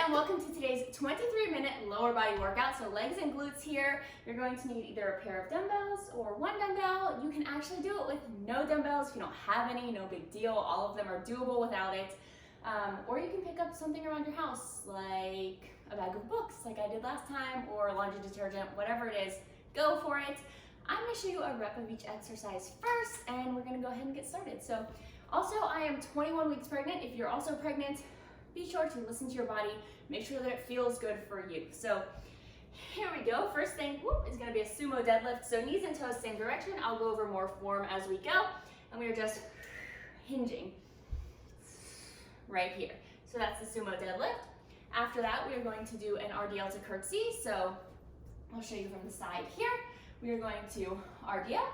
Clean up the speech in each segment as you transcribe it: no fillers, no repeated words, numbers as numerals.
and welcome to today's 23-minute lower body workout. So legs and glutes here. You're going to need either a pair of dumbbells or one dumbbell. You can actually do it with no dumbbells if you don't have any, no big deal. All of them are doable without it. Or you can pick up something around your house, like a bag of books like I did last time, or laundry detergent, whatever it is, go for it. I'm gonna show you a rep of each exercise first, and we're gonna go ahead and get started. So also, I am 21 weeks pregnant. If you're also pregnant, be sure to listen to your body, make sure that it feels good for you. So here we go. First thing is gonna be a sumo deadlift. So knees and toes same direction. I'll go over more form as we go. And we are just hinging right here. So that's the sumo deadlift. After that, we are going to do an RDL to curtsy. So I'll show you from the side here. We are going to RDL,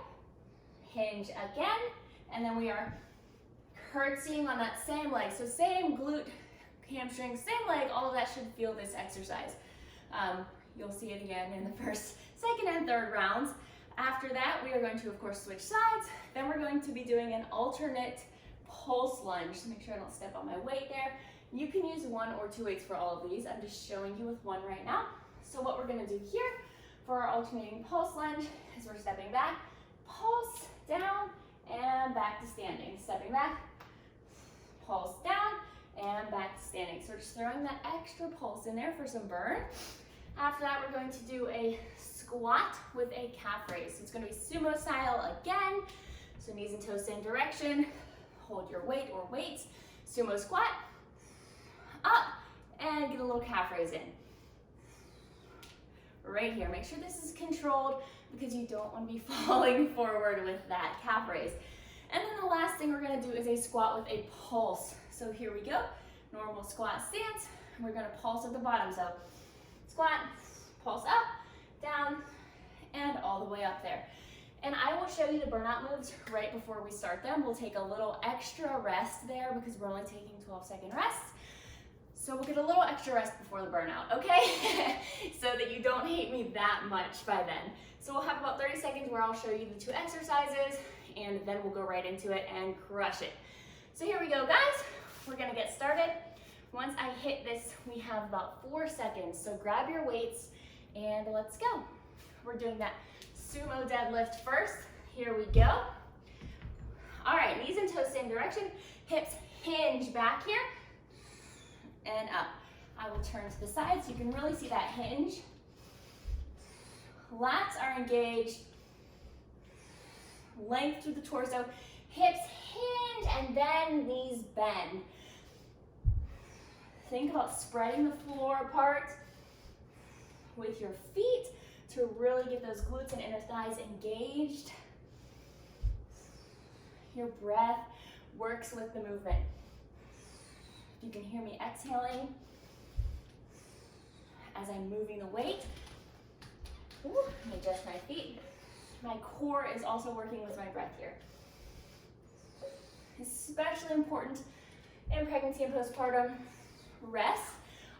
hinge again, and then we are curtsying on that same leg. So same glute, hamstring, same leg, all of that should feel this exercise. You'll see it again in the first, second, and third rounds. After that, we are going to, of course, switch sides. Then we're going to be doing an alternate pulse lunge. So make sure I don't step on my weight there. You can use one or two weights for all of these. I'm just showing you with one right now. So what we're gonna do here for our alternating pulse lunge is we're stepping back, pulse down, and back to standing. Stepping back, pulse down, and back to standing. So we're just throwing that extra pulse in there for some burn. After that, we're going to do a squat with a calf raise. So it's gonna be sumo style again. So knees and toes same direction. Hold your weight or weights. Sumo squat, up, and get a little calf raise in. Right here, make sure this is controlled because you don't want to be falling forward with that calf raise. And then the last thing we're gonna do is a squat with a pulse. So here we go, normal squat stance. We're gonna pulse at the bottom. So squat, pulse up, down, and all the way up there. And I will show you the burnout moves right before we start them. We'll take a little extra rest there because we're only taking 12-second rests. So we'll get a little extra rest before the burnout, okay? So that you don't hate me that much by then. So we'll have about 30 seconds where I'll show you the two exercises, and then we'll go right into it and crush it. So here we go, guys. We're gonna get started. Once I hit this, we have about 4 seconds. So grab your weights and let's go. We're doing that sumo deadlift first. Here we go. All right, knees and toes same direction. Hips hinge back here and up. I will turn to the side so you can really see that hinge. Lats are engaged. Length through the torso. Hips hinge and then knees bend. Think about spreading the floor apart with your feet to really get those glutes and inner thighs engaged. Your breath works with the movement. You can hear me exhaling as I'm moving the weight. Ooh, let me adjust my feet. My core is also working with my breath here. Especially important in pregnancy and postpartum. Rest.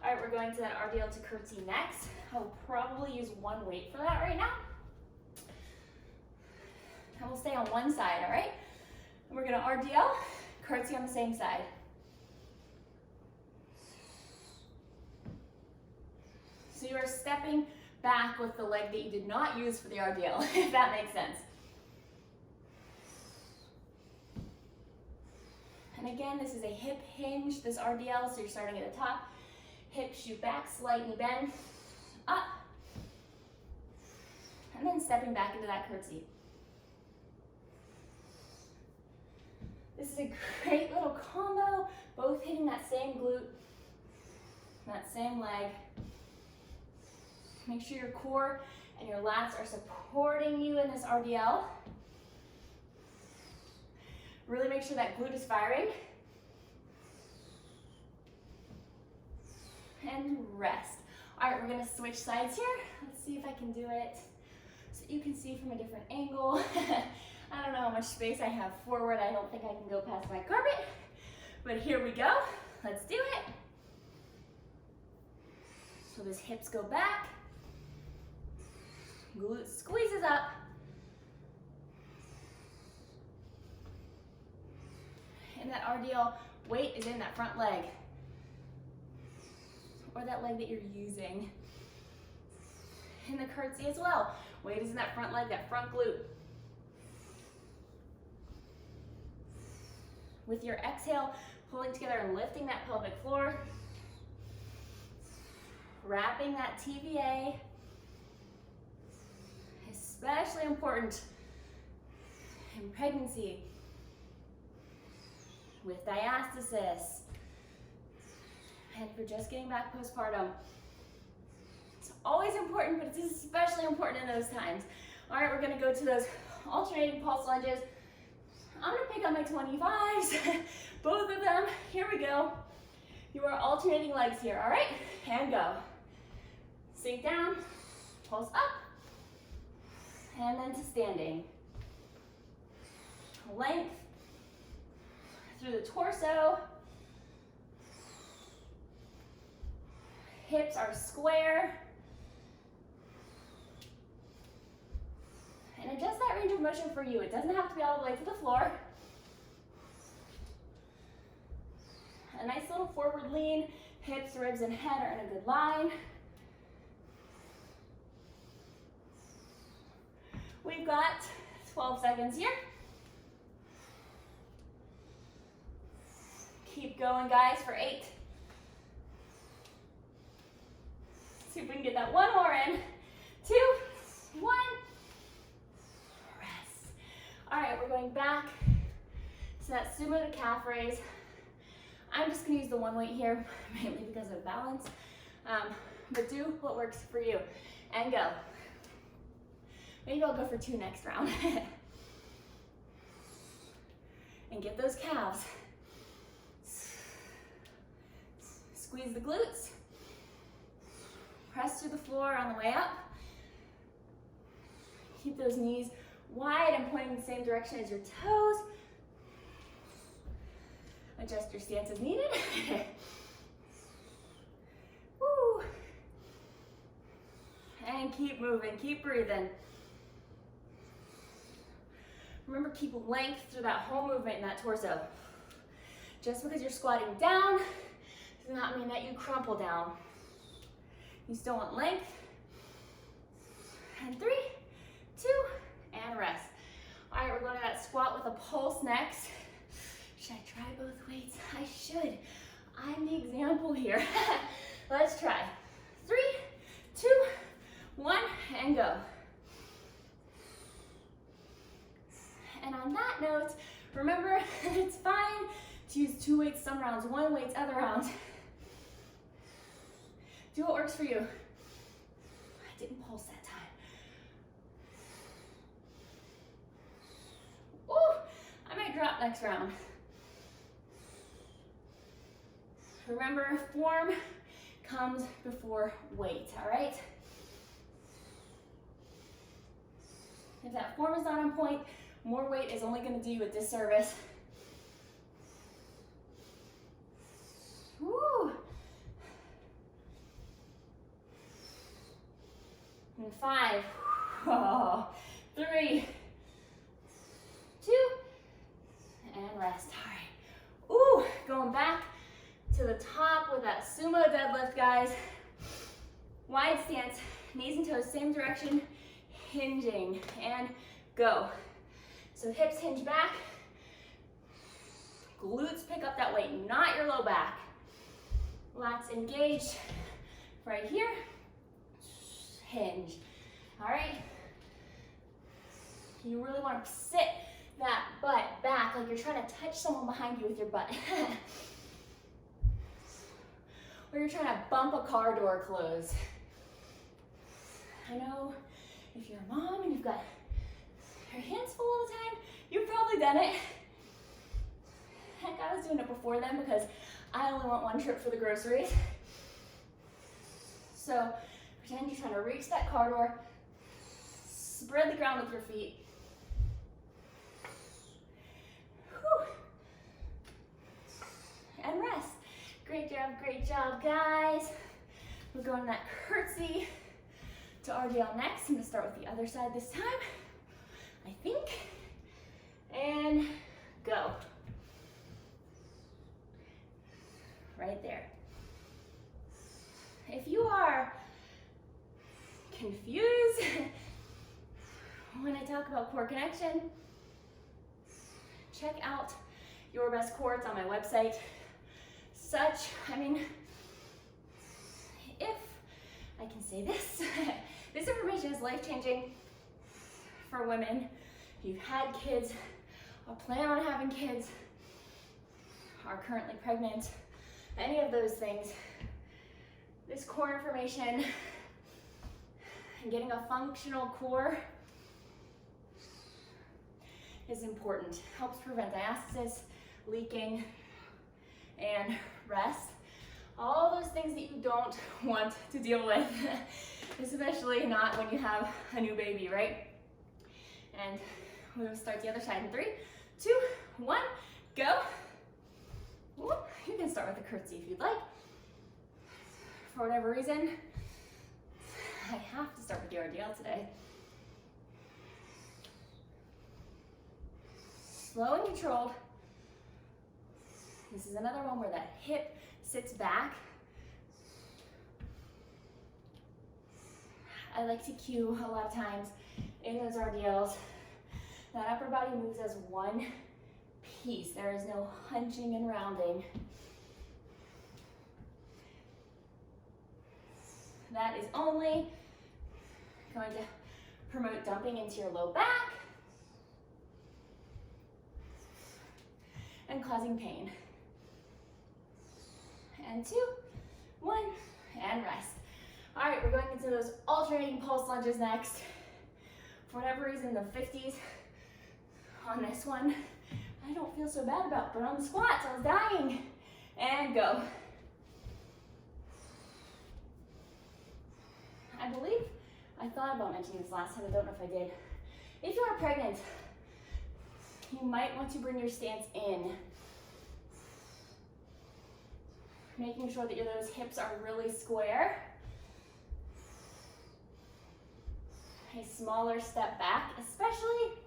All right, we're going to that RDL to curtsy next. I'll probably use one weight for that right now. And we'll stay on one side, all right? And we're gonna RDL, curtsy on the same side. So you are stepping back with the leg that you did not use for the RDL, if that makes sense. And again, this is a hip hinge, this RDL, so you're starting at the top. Hips shoot back, slightly bend, up, and then stepping back into that curtsy. This is a great little combo, both hitting that same glute, that same leg. Make sure your core and your lats are supporting you in this RDL. Really make sure that glute is firing. And rest. All right, we're gonna switch sides here. Let's see if I can do it so you can see from a different angle. I don't know how much space I have forward. I don't think I can go past my carpet, but here we go. Let's do it. So those hips go back. Glute squeezes up. And that RDL weight is in that front leg. or that leg that you're using. In the curtsy as well, weight is in that front leg, that front glute. With your exhale, pulling together and lifting that pelvic floor, wrapping that TVA, especially important in pregnancy, with diastasis, and for just getting back postpartum. It's always important, but it's especially important in those times. All right, we're gonna go to those alternating pulse lunges. I'm gonna pick up my 25s, both of them. Here we go. You are alternating legs here, all right? And go. Sink down, pulse up, and then to standing. Length through the torso. Hips are square. And adjust that range of motion for you. It doesn't have to be all the way to the floor. A nice little forward lean. Hips, ribs, and head are in a good line. We've got 12 seconds here. Keep going, guys, for 8. See if we can get that one more in. 2, 1. Rest. All right, we're going back to that Sumo-Calf Raise. I'm just gonna use the one weight here, mainly because of balance, but do what works for you, and go. Maybe I'll go for 2 next round. And get those calves. Squeeze the glutes. Press through the floor on the way up. Keep those knees wide and pointing the same direction as your toes. Adjust your stance as needed. Woo. And keep moving, keep breathing. Remember, keep length through that whole movement in that torso. Just because you're squatting down does not mean that you crumple down. You still want length. And 3, 2, and rest. All right, we're going to that squat with a pulse next. Should I try both weights? I should. I'm the example here. Let's try. 3, 2, 1, and go. And on that note, remember, it's fine to use 2 weights some rounds, 1 weight other rounds. Do what works for you. I didn't pulse that time. Ooh, I might drop next round. Remember, form comes before weight, all right? If that form is not on point, more weight is only going to do you a disservice. Woo! And 5, 3, 2, and rest. All right. Ooh, going back to the top with that Sumo Deadlift, guys. Wide stance, knees and toes, same direction, hinging, and go. So hips hinge back, glutes pick up that weight, not your low back. Lats engaged right here, hinge. All right. You really want to sit that butt back like you're trying to touch someone behind you with your butt. Or you're trying to bump a car door closed. I know if you're a mom and you've got your hands full all the time, you've probably done it. Heck, I was doing it before then because I only want 1 trip for the groceries. So pretend you're trying to reach that car door, spread the ground with your feet. Whew. And rest. Great job, guys. We're going to that curtsy to RDL next. I'm gonna start with the other side this time, I think. And go. Right there. confused when I talk about core connection, check out Your Best Core. It's on my website. If I can say this, this information is life-changing for women. If you've had kids, or plan on having kids, are currently pregnant, any of those things, this core information and getting a functional core is important. Helps prevent diastasis, leaking, and rest. All those things that you don't want to deal with, especially not when you have a new baby, right? And we'll start the other side in 3, 2, 1, go. You can start with a curtsy if you'd like. For whatever reason, I have to start with the RDL today. Slow and controlled. This is another one where that hip sits back. I like to cue a lot of times in those RDLs. That upper body moves as one piece. There is no hunching and rounding. That is only going to promote dumping into your low back and causing pain. And 2, 1, and rest. All right, we're going into those alternating pulse lunges next. For whatever reason, the 50s on this one, I don't feel so bad about, but on the squats, I was dying. And go. I believe I thought about mentioning this last time, I don't know if I did. If you are pregnant, you might want to bring your stance in. Making sure that those hips are really square. A smaller step back, especially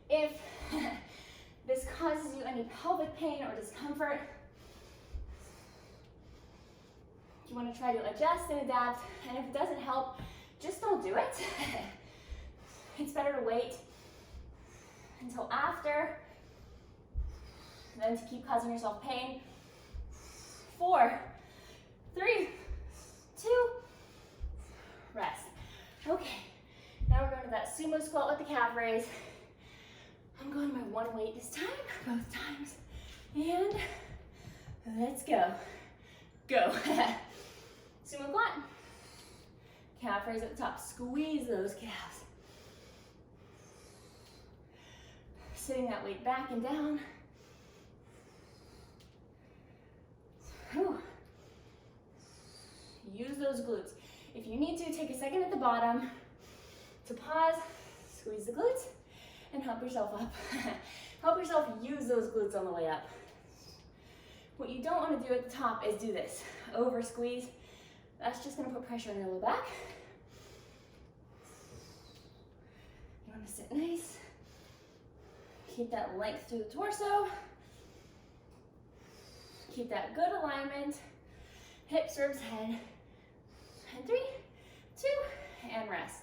if this causes you any pelvic pain or discomfort. You want to try to adjust and adapt, and if it doesn't help, just don't do it. It's better to wait until after than to keep causing yourself pain. 4, 3, 2, rest. Okay, now we're going to that sumo squat with the calf raise. I'm going to my one weight this time, both times, and let's go. Go. Sumo squat, calf raise at the top, squeeze those calves. Sitting that weight back and down. Whew. Use those glutes. If you need to, take a second at the bottom to pause, squeeze the glutes, and help yourself up. Help yourself use those glutes on the way up. What you don't want to do at the top is do this. Over squeeze. That's just going to put pressure on your low back. You want to sit nice. Keep that length through the torso. Keep that good alignment. Hips, ribs, head. And 3, 2, and rest.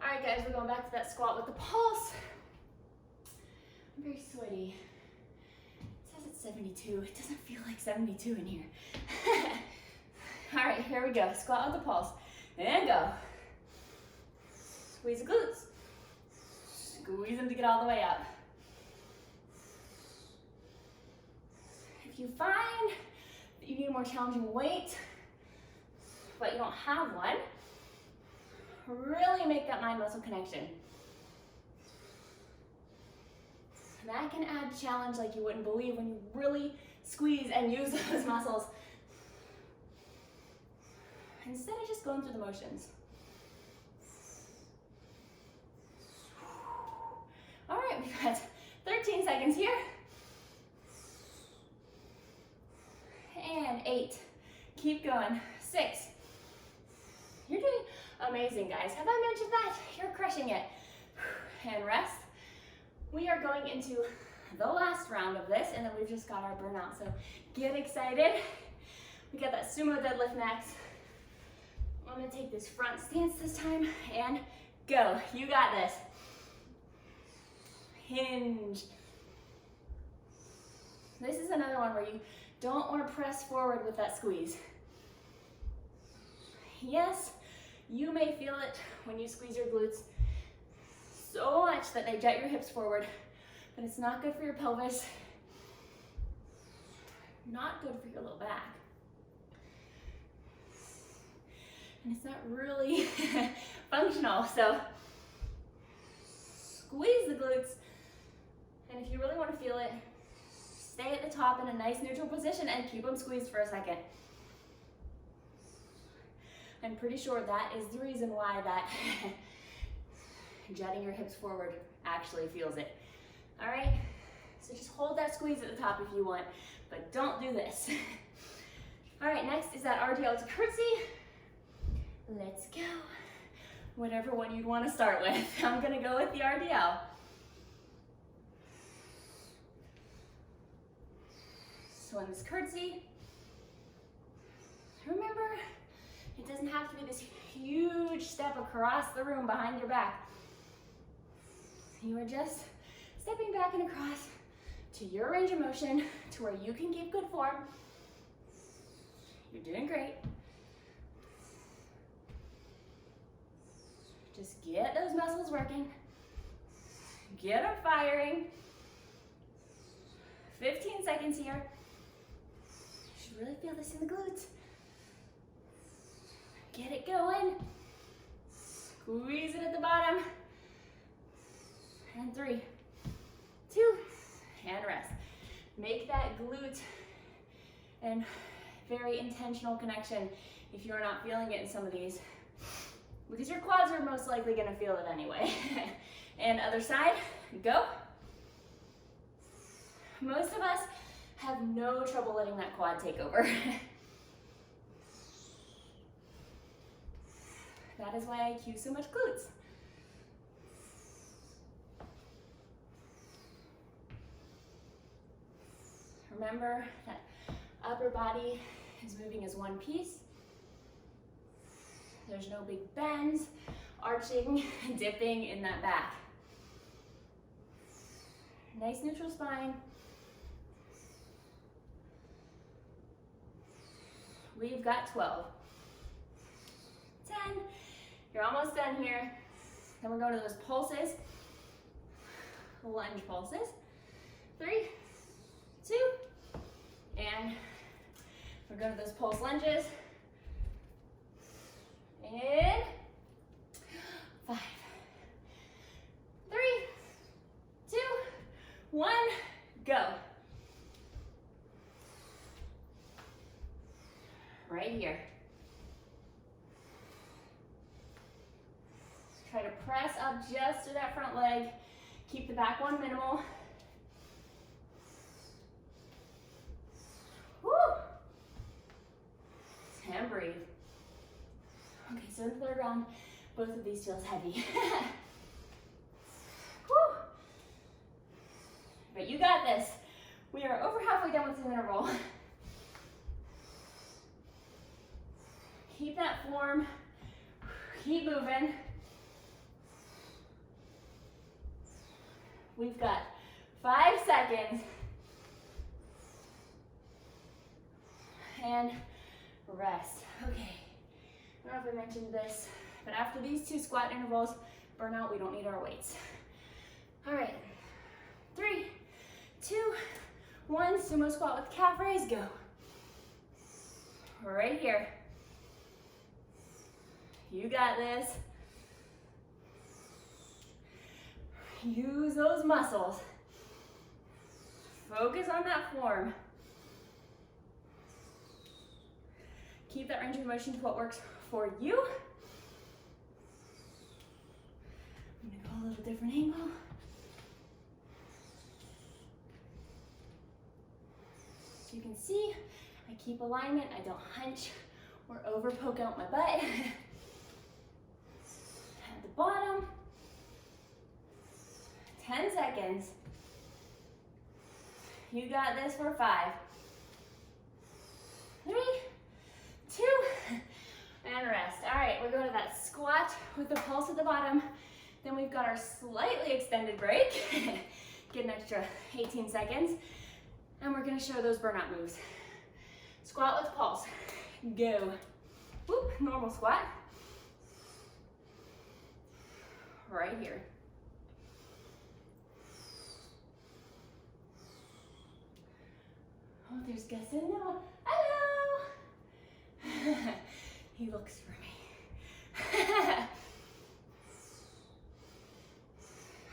All right, guys, we're going back to that squat with the pulse. I'm very sweaty. It says it's 72. It doesn't feel like 72 in here. All right, here we go. Squat with the pulse. And go. Squeeze the glutes. Squeeze them to get all the way up. If you find that you need a more challenging weight, but you don't have one, really make that mind-muscle connection. That can add challenge like you wouldn't believe when you really squeeze and use those muscles, instead of just going through the motions. All right, we've got 13 seconds here. And 8, keep going, 6. You're doing amazing, guys. Have I mentioned that? You're crushing it. And rest. We are going into the last round of this, and then we've just got our burnout, so get excited. We got that Sumo Deadlift next. I'm gonna take this front stance this time and go. You got this. Hinge. This is another one where you don't want to press forward with that squeeze. Yes, you may feel it when you squeeze your glutes so much that they jet your hips forward, but it's not good for your pelvis, not good for your low back. And it's not really functional, so squeeze the glutes, and if you really want to feel it, stay at the top in a nice neutral position and keep them squeezed for a second. I'm pretty sure that is the reason why that jetting your hips forward actually feels it. All right, so just hold that squeeze at the top if you want, but don't do this. All right, next is that RDL to curtsy. Let's go. Whatever one you'd want to start with. I'm gonna go with the RDL. So in this curtsy, remember, it doesn't have to be this huge step across the room behind your back. You are just stepping back and across to your range of motion to where you can keep good form. You're doing great. Just get those muscles working. Get them firing. 15 seconds here. You should really feel this in the glutes. Get it going. Squeeze it at the bottom. And 3, 2, and rest. Make that glute and very intentional connection if you're not feeling it in some of these, because your quads are most likely gonna feel it anyway. And other side, go. Most of us have no trouble letting that quad take over. That is why I cue so much glutes. Remember that upper body is moving as one piece. There's no big bends, arching, dipping in that back. Nice neutral spine. We've got 12. 10. You're almost done here. Then we're going to those pulses. Lunge pulses. 3, 2, and we're going to those pulse lunges. In 5, 3, 2, 1, go. Right here. Try to press up just to that front leg. Keep the back one minimal. Woo! And breathe. Okay, so in the third round, both of these feels heavy. Woo! But you got this. We are over halfway done with the interval. Keep that form. Keep moving. We've got 5 seconds. And rest. Okay. I don't know if I mentioned this, but after these 2 squat intervals, burnout, we don't need our weights. All right. 3, 2, 1. Sumo squat with calf raise. Go. Right here. You got this. Use those muscles. Focus on that form. Keep that range of motion to what works for you. I'm gonna go a little different angle. So you can see, I keep alignment. I don't hunch or over poke out my butt. At the bottom. 10 seconds. You got this for 5, 3, 2, and rest. All right. squat with the pulse at the bottom. Then we've got our slightly extended break. Get an extra 18 seconds. And we're gonna show those burnout moves. Squat with pulse. Go. Whoop, normal squat. Right here. Oh, there's Gus in now. Hello! He looks for me.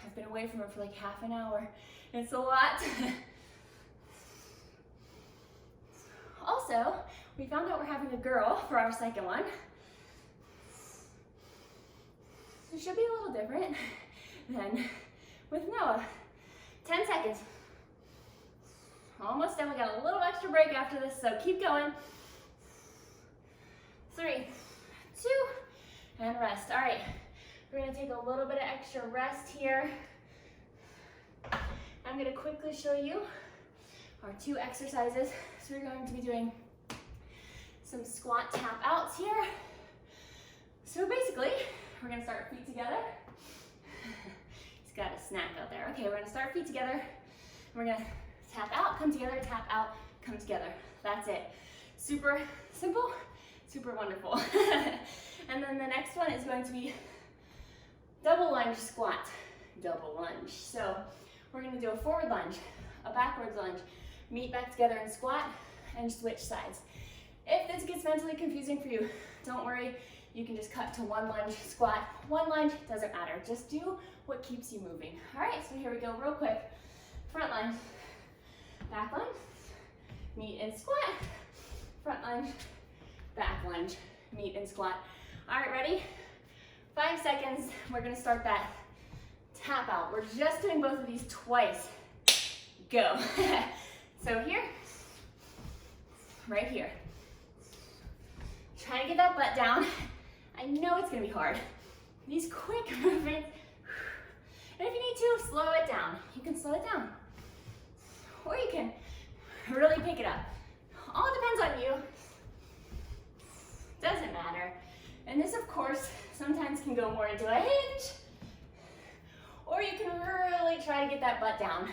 I've been away from him for like half an hour. It's a lot. Also, we found out we're having a girl for our second one. So it should be a little different than with Noah. 10 seconds. Almost done. We got a little extra break after this, so keep going. 3, 2, and rest. All right, we're gonna take a little bit of extra rest here. I'm gonna quickly show you our 2 exercises. So we're going to be doing some squat tap outs here. So basically, we're gonna start feet together. He's got a snack out there. Okay, we're gonna start feet together. We're gonna tap out, come together, tap out, come together. That's it. Super simple, super wonderful. And then the next one is going to be double lunge squat. Double lunge. So we're gonna do a forward lunge, a backwards lunge, meet back together and squat, and switch sides. If this gets mentally confusing for you, don't worry. You can just cut to one lunge, squat, one lunge, doesn't matter. Just do what keeps you moving. All right, so here we go real quick. Front lunge, back lunge, meet and squat, front lunge, back lunge, meet and squat. All right, ready? 5 seconds, we're gonna start that tap out. We're just doing both of these twice. Go. So here, right here. Try to get that butt down. I know it's gonna be hard. These quick movements, and if you need to, slow it down. You can slow it down. Or you can really pick it up. All depends on you. Doesn't matter. And this, of course, sometimes can go more into a hinge, or you can really try to get that butt down.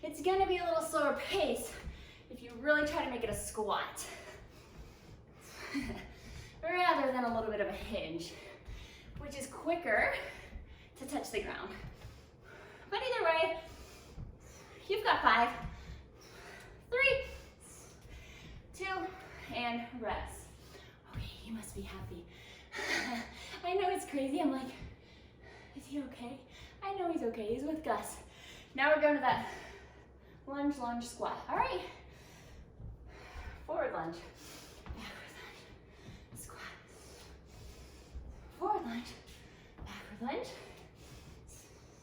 It's gonna be a little slower pace if you really try to make it a squat, rather than a little bit of a hinge, which is quicker to touch the ground. But either way, you've got 5, 3, 2, and rest. Okay, he must be happy. I know it's crazy. I'm like, is he okay? I know he's okay. He's with Gus. Now we're going to that lunge, lunge, squat. All right. Forward lunge. Backward lunge. Squat. Forward lunge. Backward lunge.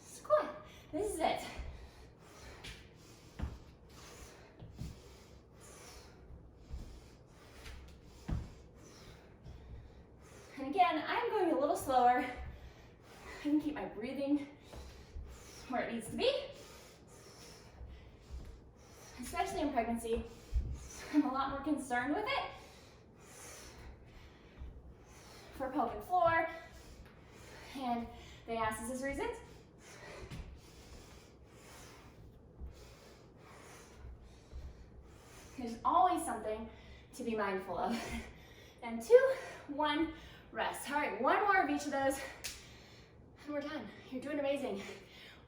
Squat. This is it. And again, I'm going a little slower. I can keep my breathing where it needs to be. Especially in pregnancy, I'm a lot more concerned with it. For pelvic floor and diastasis reasons. There's always something to be mindful of. And 2, 1, rest. All right, one more of each of those, and we're done. You're doing amazing.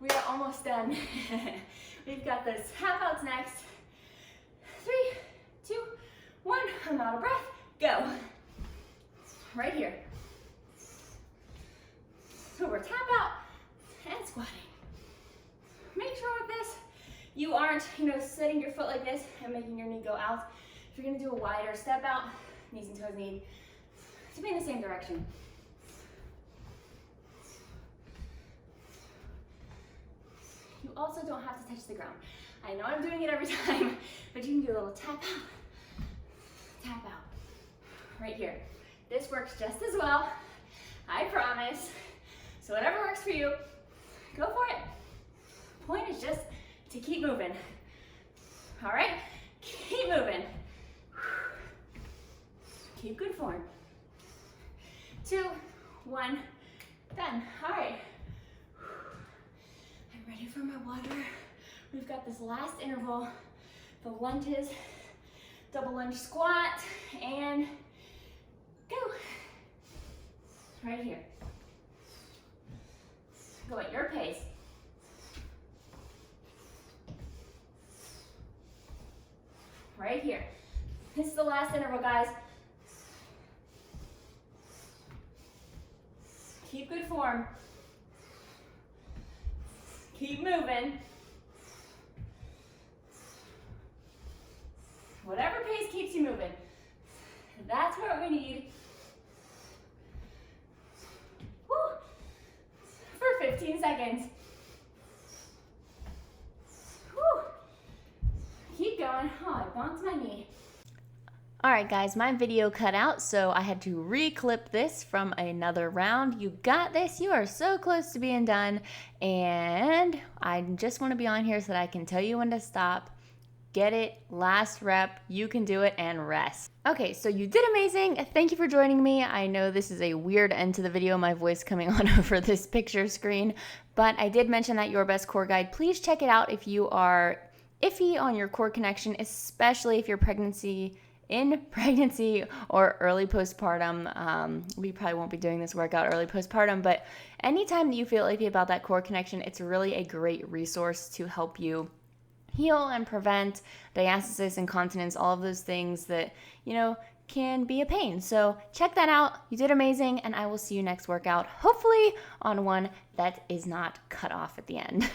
We are almost done. We've got those tap outs next. 3, 2, 1, I'm out of breath, go. Right here. So we're tap out and squatting. Make sure with this, you aren't, setting your foot like this and making your knee go out. If you're gonna do a wider step out, knees and toes need to be in the same direction. You also don't have to touch the ground. I know I'm doing it every time, but you can do a little tap out, right here. This works just as well, I promise. So whatever works for you, go for it. Point is just to keep moving. All right, keep moving. Keep good form. 2, 1, done. All right. I'm ready for my water. We've got this last interval, the lunges, double lunge squat, and go. Right here. Go at your pace. Right here. This is the last interval, guys. Keep good form. Keep moving. Whatever pace keeps you moving. That's what we need. Woo. For 15 seconds. Woo. Keep going. Oh, I bonked my knee. Alright guys, my video cut out, so I had to re-clip this from another round. You got this. You are so close to being done. And I just want to be on here so that I can tell you when to stop. Get it, last rep, you can do it, and rest. Okay, so you did amazing. Thank you for joining me. I know this is a weird end to the video, my voice coming on over this picture screen, but I did mention that Your Best Core Guide. Please check it out if you are iffy on your core connection, especially if you're in pregnancy or early postpartum. We probably won't be doing this workout early postpartum, but anytime that you feel iffy about that core connection, it's really a great resource to help you heal and prevent diastasis, incontinence, all of those things that, can be a pain. So check that out. You did amazing, and I will see you next workout, hopefully on one that is not cut off at the end.